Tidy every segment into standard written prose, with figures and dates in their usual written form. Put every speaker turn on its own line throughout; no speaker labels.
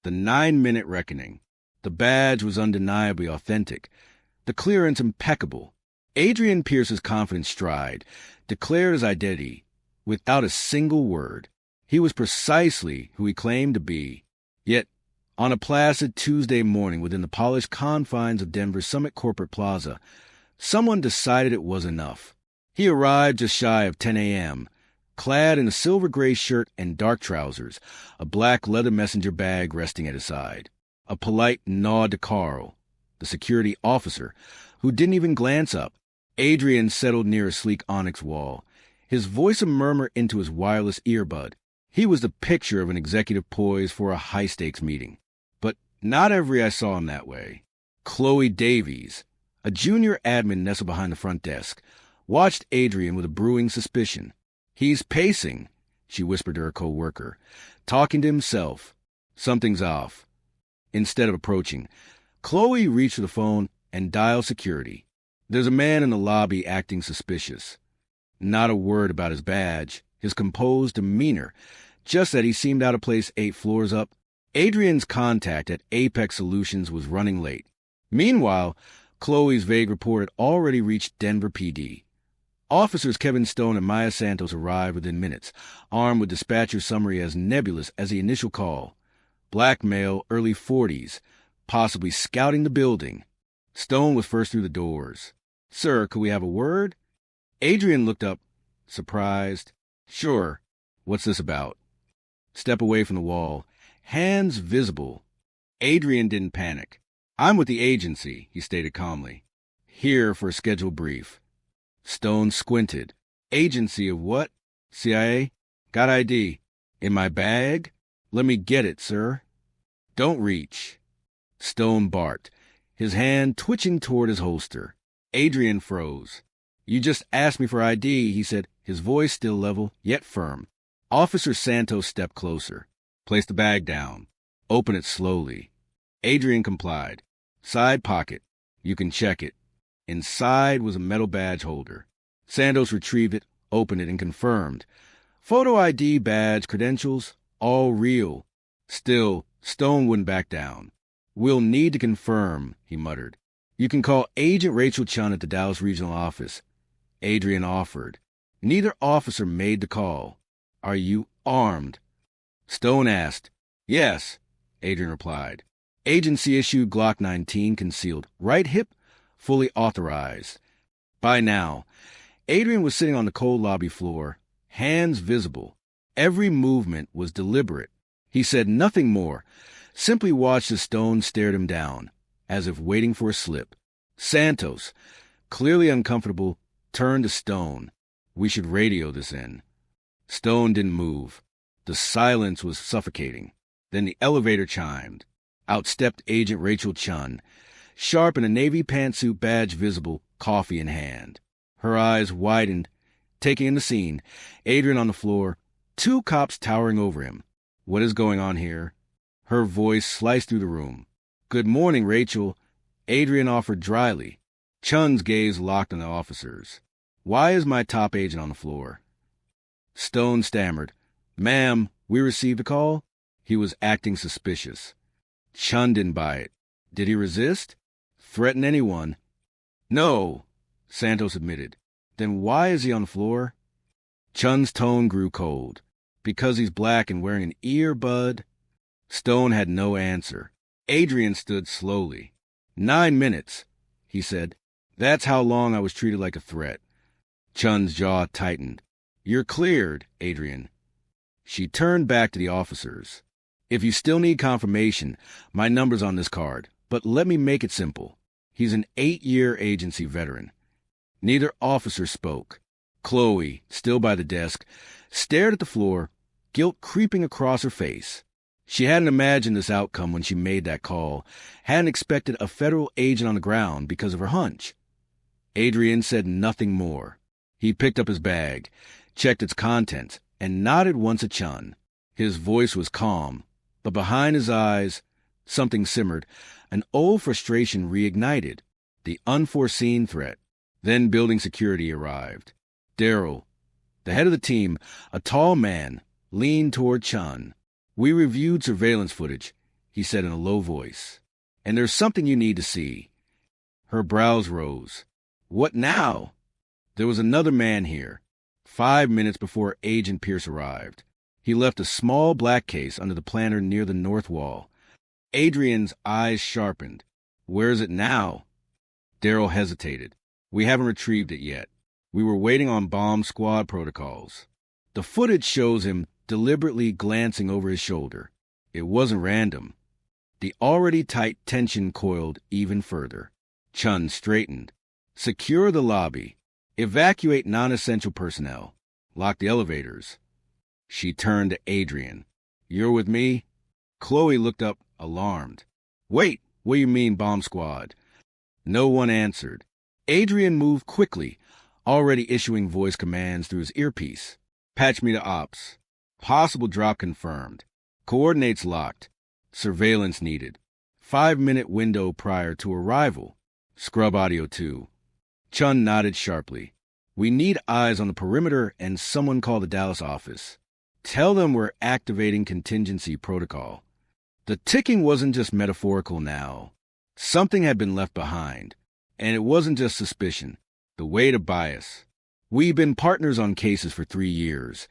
The 9-minute reckoning. The badge was undeniably authentic. The clearance impeccable. Adrian Pierce's confident stride declared his identity without a single word. He was precisely who he claimed to be. Yet, on a placid Tuesday morning within the polished confines of Denver's Summit Corporate Plaza, someone decided it was enough. He arrived just shy of 10 a.m., clad in a silver-gray shirt and dark trousers, a black leather messenger bag resting at his side. A polite nod to Carl, the security officer, who didn't even glance up. Adrian settled near a sleek onyx wall, his voice a murmur into his wireless earbud. He was the picture of an executive poised for a high-stakes meeting. But not every eye saw him that way. Chloe Davies, a junior admin nestled behind the front desk, watched Adrian with a brewing suspicion. "He's pacing," she whispered to her co-worker, talking to himself. "Something's off." Instead of approaching, Chloe reached for the phone and dialed security. "There's a man in the lobby acting suspicious." Not a word about his badge, his composed demeanor, just that he seemed out of place 8 floors up. Adrian's contact at Apex Solutions was running late. Meanwhile, Chloe's vague report had already reached Denver PD. Officers Kevin Stone and Maya Santos arrived within minutes, armed with dispatcher summary as nebulous as the initial call. Black male, early 40s, possibly scouting the building. Stone was first through the doors. "Sir, could we have a word?" Adrian looked up, surprised. "Sure. What's this about?" Step away from the wall, hands visible. Adrian didn't panic. "I'm with the agency," he stated calmly. "Here for a scheduled brief." Stone squinted. "Agency of what? CIA? Got ID. In my bag? Let me get it, sir." "Don't reach." Stone barked, his hand twitching toward his holster. Adrian froze. "You just asked me for ID," he said, his voice still level, yet firm. Officer Santos stepped closer. "Place the bag down. Open it slowly." Adrian complied. "Side pocket. You can check it." Inside was a metal badge holder. Santos retrieved it, opened it, and confirmed. Photo ID, badge, credentials, all real. Still, Stone wouldn't back down. "We'll need to confirm," he muttered. "You can call Agent Rachel Chun at the Dallas Regional Office." Adrian offered. Neither officer made the call. "Are you armed?" Stone asked. "Yes," Adrian replied. "Agency issued Glock 19 concealed. Right hip, fully authorized." By now, Adrian was sitting on the cold lobby floor, hands visible. Every movement was deliberate. He said nothing more, simply watched as Stone stared him down, as if waiting for a slip. Santos, clearly uncomfortable, turned to Stone. "We should radio this in." Stone didn't move. The silence was suffocating. Then the elevator chimed. Out stepped Agent Rachel Chun, sharp in a navy pantsuit, badge visible, coffee in hand. Her eyes widened, taking in the scene. Adrian on the floor, 2 cops towering over him. "What is going on here?" Her voice sliced through the room. "Good morning, Rachel," Adrian offered dryly. Chun's gaze locked on the officers. "Why is my top agent on the floor?" Stone stammered. "Ma'am, we received a call." He was acting suspicious. Chun didn't buy it. Did he resist? Threaten anyone? "No," Santos admitted. "Then why is he on the floor?" Chun's tone grew cold. "Because he's black and wearing an earbud?" Stone had no answer. Adrian stood slowly. 9 minutes, he said. "That's how long I was treated like a threat." Chun's jaw tightened. "You're cleared, Adrian." She turned back to the officers. "If you still need confirmation, my number's on this card. But let me make it simple. He's an 8-year agency veteran." Neither officer spoke. Chloe, still by the desk, stared at the floor, guilt creeping across her face. She hadn't imagined this outcome when she made that call, hadn't expected a federal agent on the ground because of her hunch. Adrian said nothing more. He picked up his bag, checked its contents, and nodded once at Chun. His voice was calm, but behind his eyes, something simmered. An old frustration reignited. The unforeseen threat. Then building security arrived. Darryl, the head of the team, a tall man, leaned toward Chun. "We reviewed surveillance footage. he said in a low voice. "And there's something you need to see." Her brows rose. "What now?" There was another man here, 5 minutes before Agent Pierce arrived. He left a small black case under the planter near the north wall. Adrian's eyes sharpened. "Where is it now?" Darrell hesitated. "We haven't retrieved it yet. We were waiting on bomb squad protocols." The footage shows him deliberately glancing over his shoulder. It wasn't random. The already tight tension coiled even further. Chun straightened. "Secure the lobby. Evacuate non-essential personnel. Lock the elevators." She turned to Adrian. "You're with me?" Chloe looked up, alarmed. "Wait, what do you mean, bomb squad?" No one answered. Adrian moved quickly, already issuing voice commands through his earpiece. "Patch me to ops. Possible drop confirmed. Coordinates locked. Surveillance needed. 5-minute window prior to arrival. Scrub audio too." Chun nodded sharply. "We need eyes on the perimeter and someone call the Dallas office. Tell them we're activating contingency protocol." The ticking wasn't just metaphorical now. Something had been left behind. And it wasn't just suspicion. The weight of bias. "We've been partners on cases for 3 years,"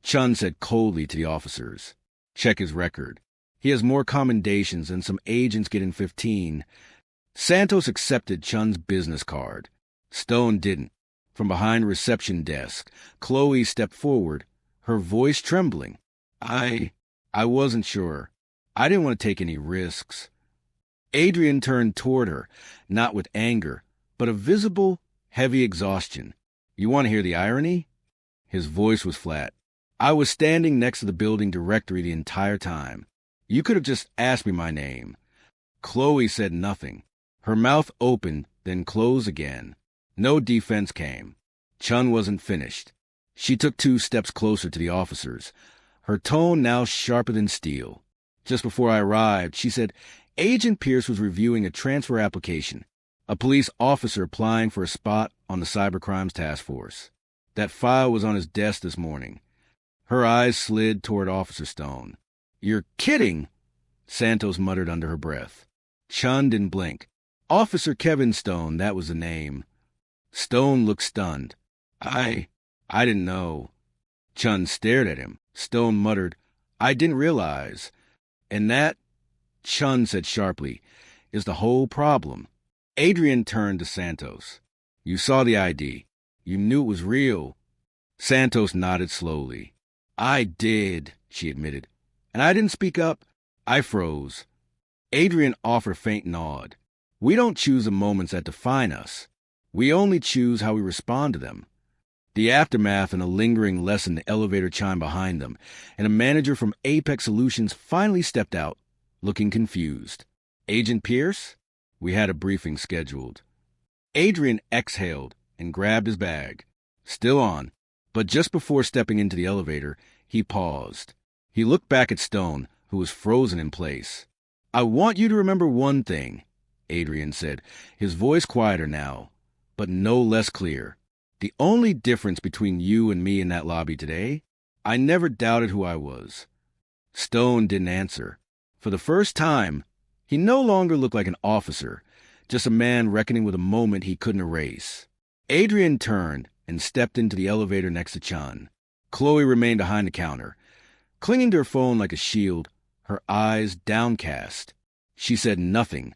Chun said coldly to the officers. "Check his record. He has more commendations than some agents get in 15. Santos accepted Chun's business card. Stone didn't. From behind the reception desk, Chloe stepped forward, her voice trembling. I wasn't sure. I didn't want to take any risks." Adrian turned toward her, not with anger, but a visible, heavy exhaustion. "You want to hear the irony?" His voice was flat. "I was standing next to the building directory the entire time. You could have just asked me my name." Chloe said nothing. Her mouth opened, then closed again. No defense came. Chun wasn't finished. She took 2 steps closer to the officers, her tone now sharper than steel. "Just before I arrived," she said, "Agent Pierce was reviewing a transfer application, a police officer applying for a spot on the Cybercrimes Task Force. That file was on his desk this morning." Her eyes slid toward Officer Stone. "You're kidding," Santos muttered under her breath. Chun didn't blink. "Officer Kevin Stone, that was the name." Stone looked stunned. I didn't know." Chun stared at him. Stone muttered, "I didn't realize." "And that," Chun said sharply, "is the whole problem." Adrian turned to Santos. "You saw the ID. You knew it was real." Santos nodded slowly. "I did," she admitted. "And I didn't speak up. I froze." Adrian offered a faint nod. "We don't choose the moments that define us. We only choose how we respond to them." The aftermath and a lingering lesson the elevator chimed behind them, and a manager from Apex Solutions finally stepped out, looking confused. "Agent Pierce?" "We had a briefing scheduled." Adrian exhaled and grabbed his bag. Still on, but just before stepping into the elevator, he paused. He looked back at Stone, who was frozen in place. "I want you to remember one thing," Adrian said, his voice quieter now, but no less clear. "The only difference between you and me in that lobby today, I never doubted who I was." Stone didn't answer. For the first time, he no longer looked like an officer, just a man reckoning with a moment he couldn't erase. Adrian turned and stepped into the elevator next to Chun. Chloe remained behind the counter, clinging to her phone like a shield, her eyes downcast. She said nothing,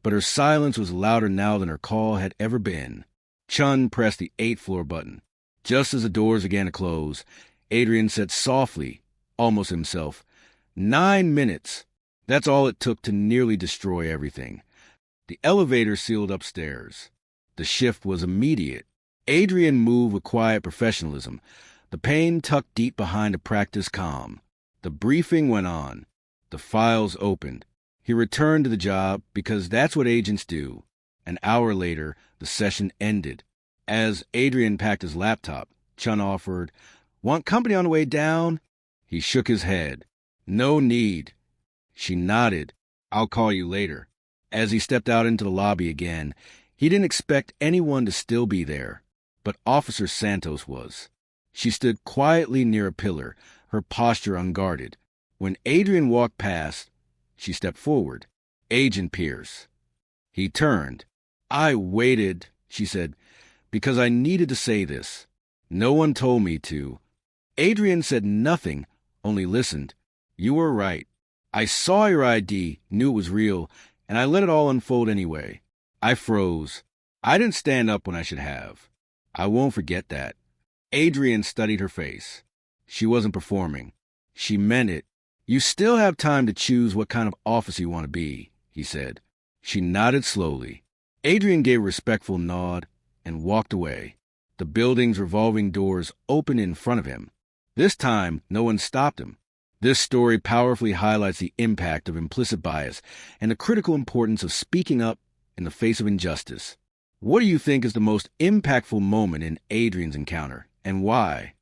but her silence was louder now than her call had ever been. Chun pressed the 8th floor button. Just as the doors began to close, Adrian said softly, almost himself, 9 minutes. That's all it took to nearly destroy everything. The elevator sealed upstairs. The shift was immediate. Adrian moved with quiet professionalism, the pain tucked deep behind a practiced calm. The briefing went on. The files opened. He returned to the job because that's what agents do. An hour later, the session ended. As Adrian packed his laptop, Chun offered, "Want company on the way down?" He shook his head. "No need." She nodded. "I'll call you later." As he stepped out into the lobby again, he didn't expect anyone to still be there, but Officer Santos was. She stood quietly near a pillar, her posture unguarded. When Adrian walked past, She stepped forward. Agent Pierce. He turned. I waited, she said, because I needed to say this. No one told me to. Adrian said nothing, only listened. You were right. I saw your ID, knew it was real, and I let it all unfold anyway. I froze. I didn't stand up when I should have. I won't forget that. Adrian studied her face. She wasn't performing. She meant it. You still have time to choose what kind of officer you want to be, he said. She nodded slowly. Adrian gave a respectful nod and walked away. The building's revolving doors opened in front of him. This time, no one stopped him. This story powerfully highlights the impact of implicit bias and the critical importance of speaking up in the face of injustice. What do you think is the most impactful moment in Adrian's encounter, and why?